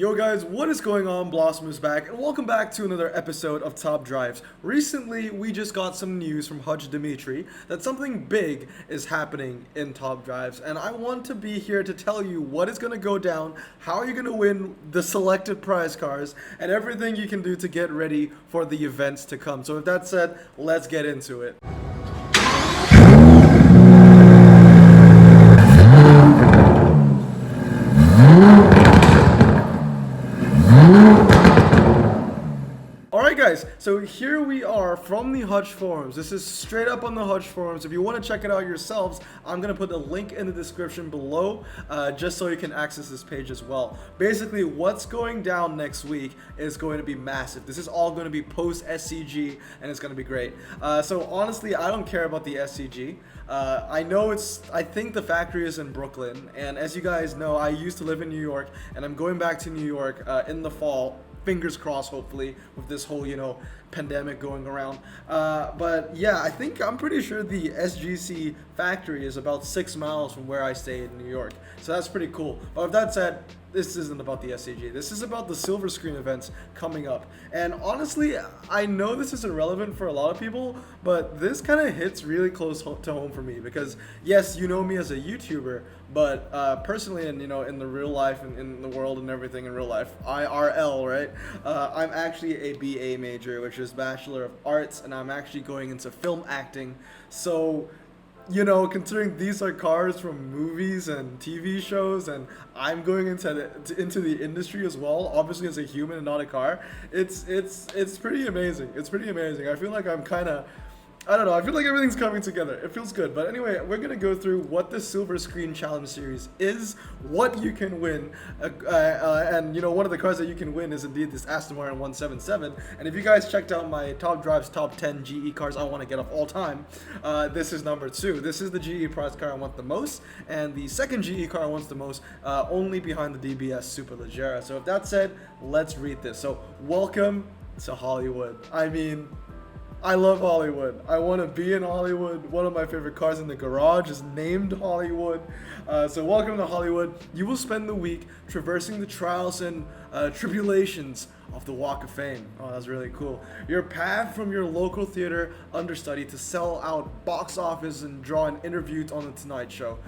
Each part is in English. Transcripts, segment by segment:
Yo guys, what is going on? Blossom is back, and welcome back to another episode of Top Drives. Recently, we just got some news from Hutch Dimitri that something big is happening in Top Drives, and I want to be here to tell you what is going to go down, how are you going to win the selected prize cars, and everything you can do to get ready for the events to come. So with that said, let's get into it. Alright guys, so here we are from the Hutch forums. This is straight up on the Hutch forums. If you want to check it out yourselves, I'm going to put the link in the description below just so you can access this page as well. Basically, what's going down next week is going to be massive. This is all going to be post SCG and it's going to be great. So honestly, I don't care about the SCG. I think the factory is in Brooklyn, and as you guys know, I used to live in New York and I'm going back to New York in the fall. Fingers crossed, hopefully, with this whole, pandemic going around. But yeah, I'm pretty sure the SGC factory is about 6 miles from where I stay in New York. So that's pretty cool. But with that said, this isn't about the SCG. This is about the silver screen events coming up. And honestly, I know this is irrelevant for a lot of people, but this kind of hits really close to home for me because, yes, you know me as a YouTuber, but personally, and in the real life and in the world and everything in real life, IRL, right? I'm actually a BA major, which is Bachelor of Arts, and I'm actually going into film acting. So, considering these are cars from movies and TV shows, and I'm going into the industry as well, obviously as a human and not a car, it's pretty amazing. It's pretty amazing. I feel like I don't know, I feel like everything's coming together. It feels good. But anyway, we're going to go through what the Silver Screen Challenge Series is, what you can win, and one of the cars that you can win is indeed this Aston Martin ONE-77. And if you guys checked out my Top Drives Top 10 GE cars I want to get of all time, this is number 2. This is the GE prize car I want the most, and the second GE car I want the most, only behind the DBS Superleggera. So with that said, let's read this. So welcome to Hollywood. I love Hollywood. I want to be in Hollywood. One of my favorite cars in the garage is named Hollywood. So welcome to Hollywood. You will spend the week traversing the trials and tribulations of the Walk of Fame. Oh, that's really cool. Your path from your local theater understudy to sell out box office and draw an interview on the Tonight Show.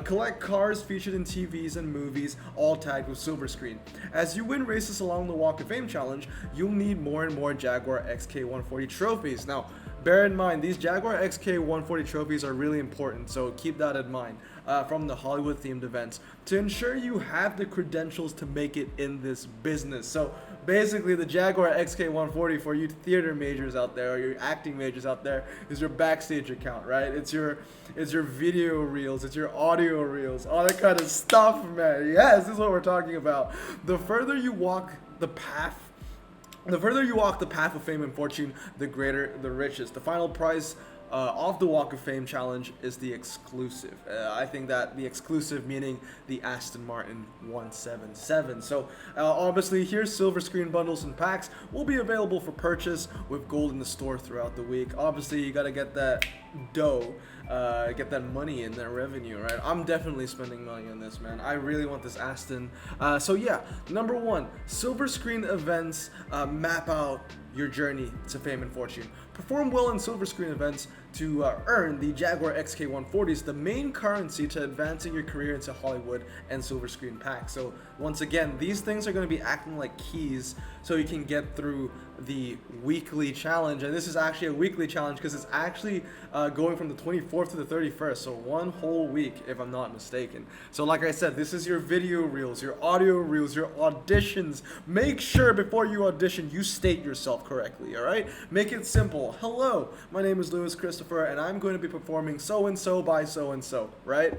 Collect cars featured in TVs and movies, all tagged with silver screen. As you win races along the Walk of Fame challenge, you'll need more and more Jaguar XK140 trophies. Now, bear in mind, these Jaguar XK140 trophies are really important, so keep that in mind from the Hollywood-themed events to ensure you have the credentials to make it in this business. So basically, the Jaguar XK140 for you theater majors out there, or your acting majors out there, is your backstage account, right? It's your video reels, it's your audio reels, all that kind of stuff, man. Yes, this is what we're talking about. The further you walk the path of fame and fortune, the greater the riches. The final prize of the Walk of Fame challenge is the exclusive. I think that the exclusive meaning the Aston Martin ONE-77. So obviously here's silver screen bundles and packs will be available for purchase with gold in the store throughout the week. Obviously you got to get that dough, get that money in, that revenue, right? I'm definitely spending money on this, man. I really want this Aston. So yeah, number 1, silver screen events map out your journey to fame and fortune. Perform well in silver screen events to earn the Jaguar XK140s, the main currency to advancing your career into Hollywood and silver screen packs. So once again, these things are going to be acting like keys so you can get through the weekly challenge. And this is actually a weekly challenge because it's actually going from the 24th to the 31st, so one whole week if I'm not mistaken. So like I said, this is your video reels, your audio reels, your auditions. Make sure before you audition you state yourself correctly, all right? Make it simple. Hello, my name is Louis Christopher and I'm going to be performing so and so by so and so, right?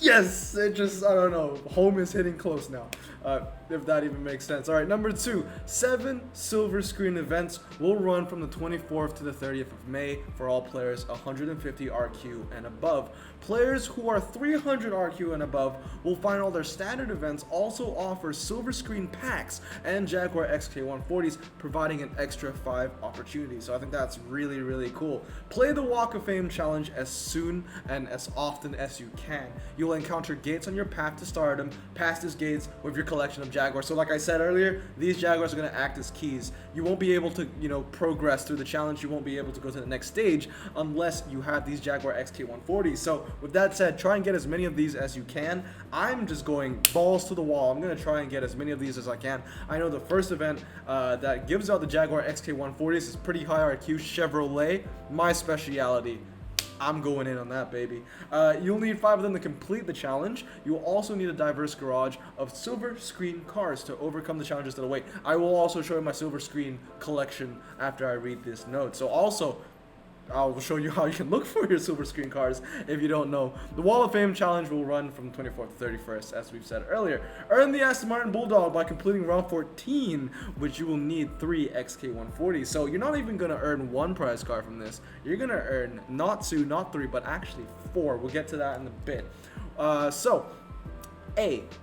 Yes, I don't know, home is hitting close now, if that even makes sense. All right, number 2, 7 silver screen events will run from the 24th to the 30th of May for all players 150 RQ and above. Players who are 300 RQ and above will find all their standard events also offer silver screen packs and Jaguar XK140s, providing an extra 5 opportunities. So I think that's really, really cool. Play the Walk of Fame challenge as soon and as often as you can. you'll encounter gates on your path to stardom, past these gates with your collection of Jaguars. So like I said earlier, these Jaguars are going to act as keys. You won't be able to, progress through the challenge. You won't be able to go to the next stage unless you have these Jaguar XK140s. So with that said, try and get as many of these as you can. I'm just going balls to the wall. I'm going to try and get as many of these as I can. I know the first event that gives out the Jaguar XK140s is pretty high IQ, Chevrolet, my speciality. I'm going in on that, baby. You'll need 5 of them to complete the challenge. You'll also need a diverse garage of silver screen cars to overcome the challenges that await. I will also show you my silver screen collection after I read this note. So also, I'll show you how you can look for your silver screen cars if you don't know. The Wall of Fame challenge will run from 24th to 31st, as we've said earlier. Earn the Aston Martin Bulldog by completing round 14, which you will need 3 XK140s. So you're not even going to earn 1 prize car from this. You're going to earn not 2, not 3, but actually 4. We'll get to that in a bit.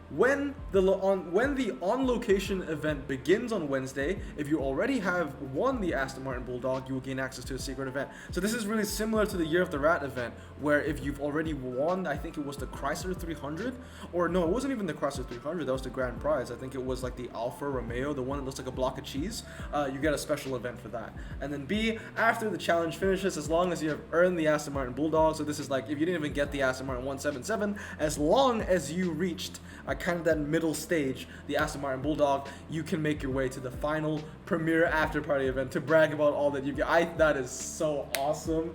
When the on-location event begins on Wednesday, if you already have won the Aston Martin Bulldog, you will gain access to a secret event. So this is really similar to the Year of the Rat event, where if you've already won, I think it was the Chrysler 300, or no, it wasn't even the Chrysler 300, that was the grand prize. I think it was like the Alfa Romeo, the one that looks like a block of cheese. You get a special event for that. And then B, after the challenge finishes, as long as you have earned the Aston Martin Bulldog, so this is like if you didn't even get the Aston Martin 177, as long as you reached kind of that middle stage, the Aston Martin Bulldog, you can make your way to the final premiere after party event to brag about all that you get. That is so awesome.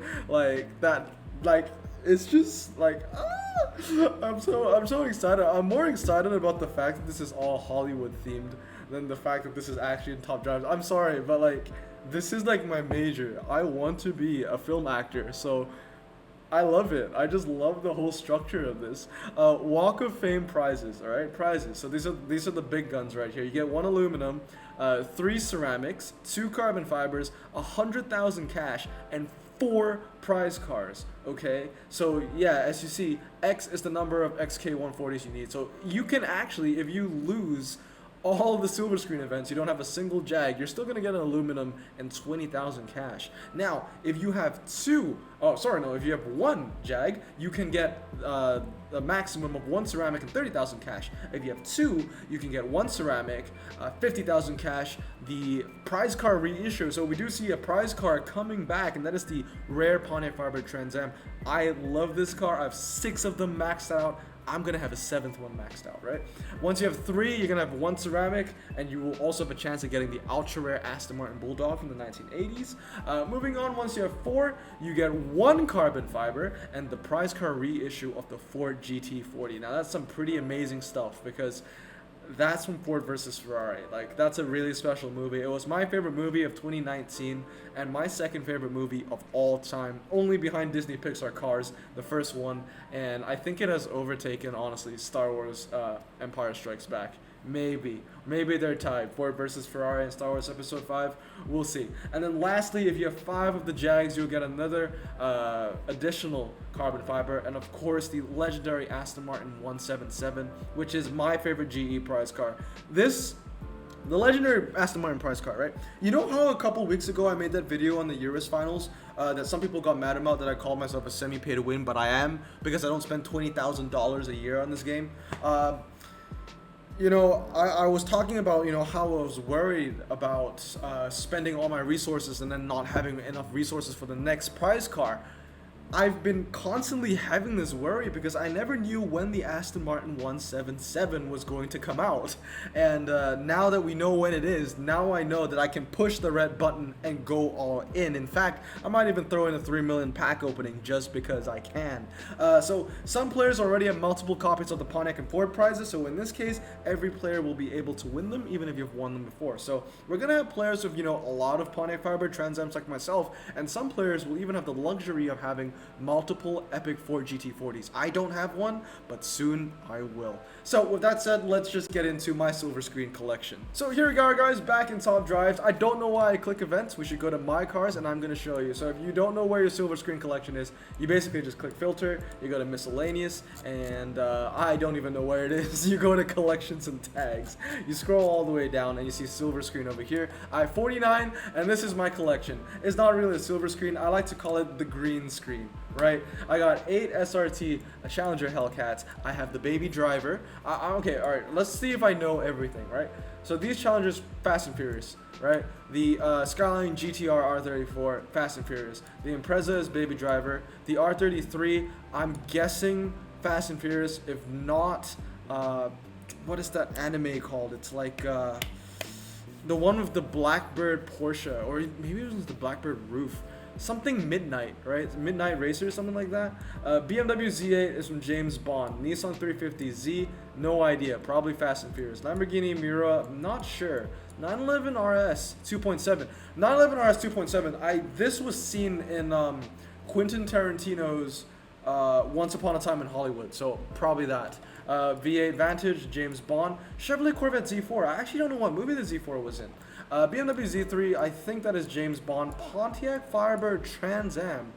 It's just like, I'm so excited. I'm more excited about the fact that this is all Hollywood themed than the fact that this is actually in Top Drives. I'm sorry, but this is my major. I want to be a film actor, so I love it. I just love the whole structure of this. Walk of Fame prizes, all right? Prizes. So these are the big guns right here. You get 1 aluminum, 3 ceramics, 2 carbon fibers, 100,000 cash, and 4 prize cars, okay? So yeah, as you see, X is the number of XK140s you need. So you can actually, if you lose all the silver screen events, you don't have a single Jag, you're still going to get an aluminum and 20,000 cash. Now, if you have if you have 1 Jag, you can get a maximum of 1 ceramic and 30,000 cash. If you have 2, you can get 1 ceramic, 50,000 cash, the prize car reissue. So we do see a prize car coming back, and that is the rare Pontiac Firebird Trans Am. I love this car. I have 6 of them maxed out. I'm going to have a 7th one maxed out, right? Once you have 3, you're going to have 1 ceramic, and you will also have a chance of getting the ultra rare Aston Martin Bulldog from the 1980s. Moving on, once you have 4, you get 1 carbon fiber and the prize car reissue of the Ford GT40. Now that's some pretty amazing stuff, because that's from Ford versus Ferrari. That's a really special movie. It was my favorite movie of 2019 and my second favorite movie of all time, only behind Disney Pixar Cars, the first one, and I think it has overtaken, honestly, Star Wars Empire Strikes Back. Maybe they're tied. Ford versus Ferrari and Star Wars Episode 5. We'll see. And then lastly, if you have 5 of the Jags, you'll get another additional carbon fiber, and of course the legendary Aston Martin 177, which is my favorite GE prize car. The legendary Aston Martin prize car, right? You know how a couple weeks ago I made that video on the Euros finals that some people got mad about, that I called myself a semi-pay to win, but I am, because I don't spend $20,000 a year on this game. I was talking about, how I was worried about spending all my resources and then not having enough resources for the next prize car. I've been constantly having this worry because I never knew when the Aston Martin 177 was going to come out. And now that we know when it is, now I know that I can push the red button and go all in. In fact, I might even throw in a 3 million pack opening just because I can. So some players already have multiple copies of the Pontiac and Ford prizes, so in this case, every player will be able to win them even if you've won them before. So we're going to have players with, a lot of Pontiac Firebird Trans Ams like myself, and some players will even have the luxury of having multiple epic Ford GT40s. I don't have one, but soon I will. So with that said, let's just get into my silver screen collection. So here we are, guys, back in Top Drives. I don't know why I click events. We should go to my cars and I'm going to show you. So if you don't know where your silver screen collection is, you basically just click filter, you go to miscellaneous, and I don't even know where it is. You go to collections and tags. You scroll all the way down and you see silver screen over here. I have 49, and this is my collection. It's not really a silver screen. I like to call it the green screen. you, right? I got 8 SRT Challenger Hellcats. I have the Baby Driver. Okay, all right. Let's see if I know everything, right? So these Challengers, Fast and Furious, right? The Skyline GTR R34, Fast and Furious. The Impreza is Baby Driver. The R33, I'm guessing Fast and Furious. If not, what is that anime called? It's like the one with the Blackbird Porsche, or maybe it was the Blackbird roof. Something Midnight, right? Midnight Racer, something like that. BMW Z8 is from James Bond. Nissan 350Z, no idea. Probably Fast and Furious. Lamborghini Miura, not sure. 911 RS 2.7. 911 RS 2.7. This was seen in Quentin Tarantino's Once Upon a Time in Hollywood, so probably that. V8 Vantage, James Bond. Chevrolet Corvette Z4. I actually don't know what movie the Z4 was in. BMW Z3, I think that is James Bond. Pontiac Firebird Trans Am.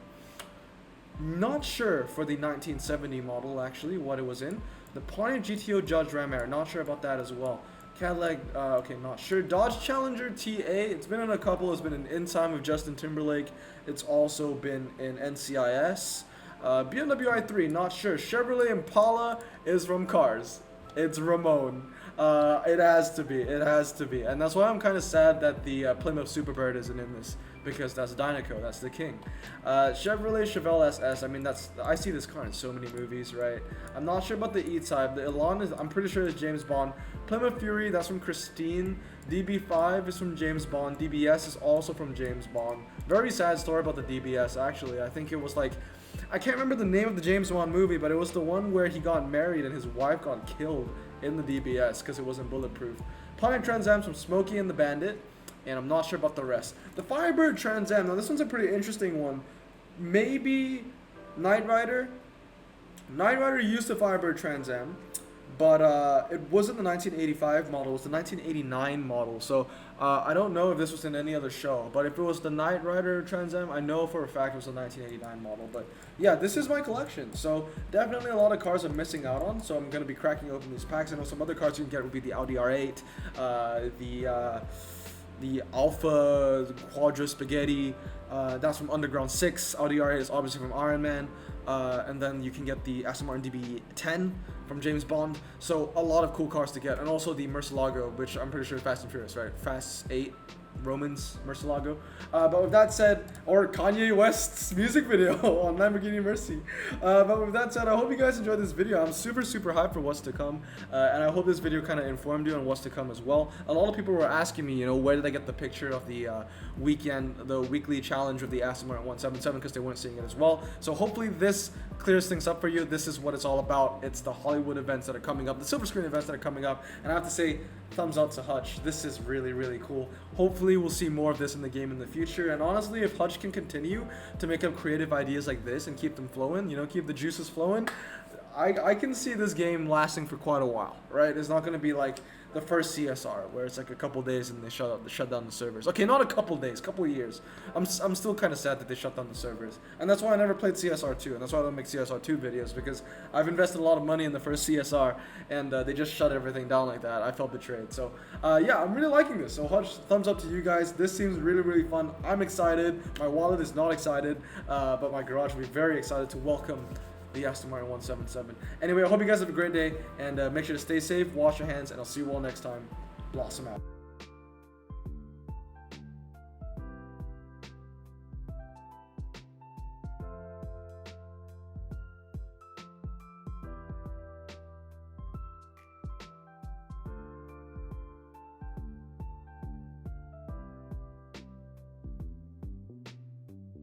Not sure for the 1970 model, actually, what it was in. The Pontiac GTO Judge Ram Air. Not sure about that as well. Cadillac, okay, not sure. Dodge Challenger TA. It's been in a couple. It's been in Time with Justin Timberlake. It's also been in NCIS. BMW i3, not sure. Chevrolet Impala is from Cars. It's Ramon. It has to be. It has to be. And that's why I'm kind of sad that the Plymouth Superbird isn't in this, because that's Dynaco. That's the king. Chevrolet Chevelle SS. I mean, I see this car in so many movies, right? I'm not sure about the E-Type. The Elan is, I'm pretty sure, is James Bond. Plymouth Fury, that's from Christine. DB5 is from James Bond. DBS is also from James Bond. Very sad story about the DBS, actually. I think it was like, I can't remember the name of the James Bond movie, but it was the one where he got married and his wife got killed in the DBS because it wasn't bulletproof. Pontiac Trans Am from Smokey and the Bandit, and I'm not sure about the rest. The Firebird Trans Am, now this one's a pretty interesting one. Maybe Knight Rider. Knight Rider used the Firebird Trans Am, but it wasn't the 1985 model, it was the 1989 model. So I don't know if this was in any other show, but if it was the Knight Rider Trans Am, I know for a fact it was the 1989 model. But yeah, this is my collection. So definitely a lot of cars I'm missing out on, so I'm going to be cracking open these packs. I know some other cars you can get would be the Audi R8, the Alpha Quadra Spaghetti, that's from Underground 6. Audi R8 is obviously from Iron Man. And then you can get the Aston Martin DB10 from James Bond. So a lot of cool cars to get. And also the Murcielago, which I'm pretty sure is Fast and Furious, right? Fast 8 Romans Murcielago. But with that said, or Kanye West's music video on Lamborghini Mercy. But with that said, I hope you guys enjoyed this video. I'm super hyped for what's to come. And I hope this video kind of informed you on what's to come as well. A lot of people were asking me, you know, where did I get the picture of the weekly challenge with the Aston Martin 177, because they weren't seeing it as well. So hopefully this clears things up for you. This is what it's all about. It's the Hollywood events that are coming up, the silver screen events that are coming up. And I have to say, thumbs up to Hutch. This is really cool. Hopefully we'll see more of this in the game in the future. And honestly, if Hutch can continue to make up creative ideas like this and keep them flowing, you know, keep the juices flowing, I can see this game lasting for quite a while, right? It's not going to be like the first CSR where it's like a couple days and they shut down the servers. Okay, not a couple days, couple years. I'm still kind of sad that they shut down the servers, and that's why I never played CSR 2, and that's why I don't make CSR 2 videos, because I've invested a lot of money in the first CSR, and they just shut everything down like that. I felt betrayed. So yeah, I'm really liking this. So Hutch, thumbs up to you guys. This seems really fun. I'm excited. My wallet is not excited, but my garage will be very excited to welcome the Aston Martin 177. Anyway, I hope you guys have a great day, and make sure to stay safe, wash your hands, and I'll see you all next time. Blossom out.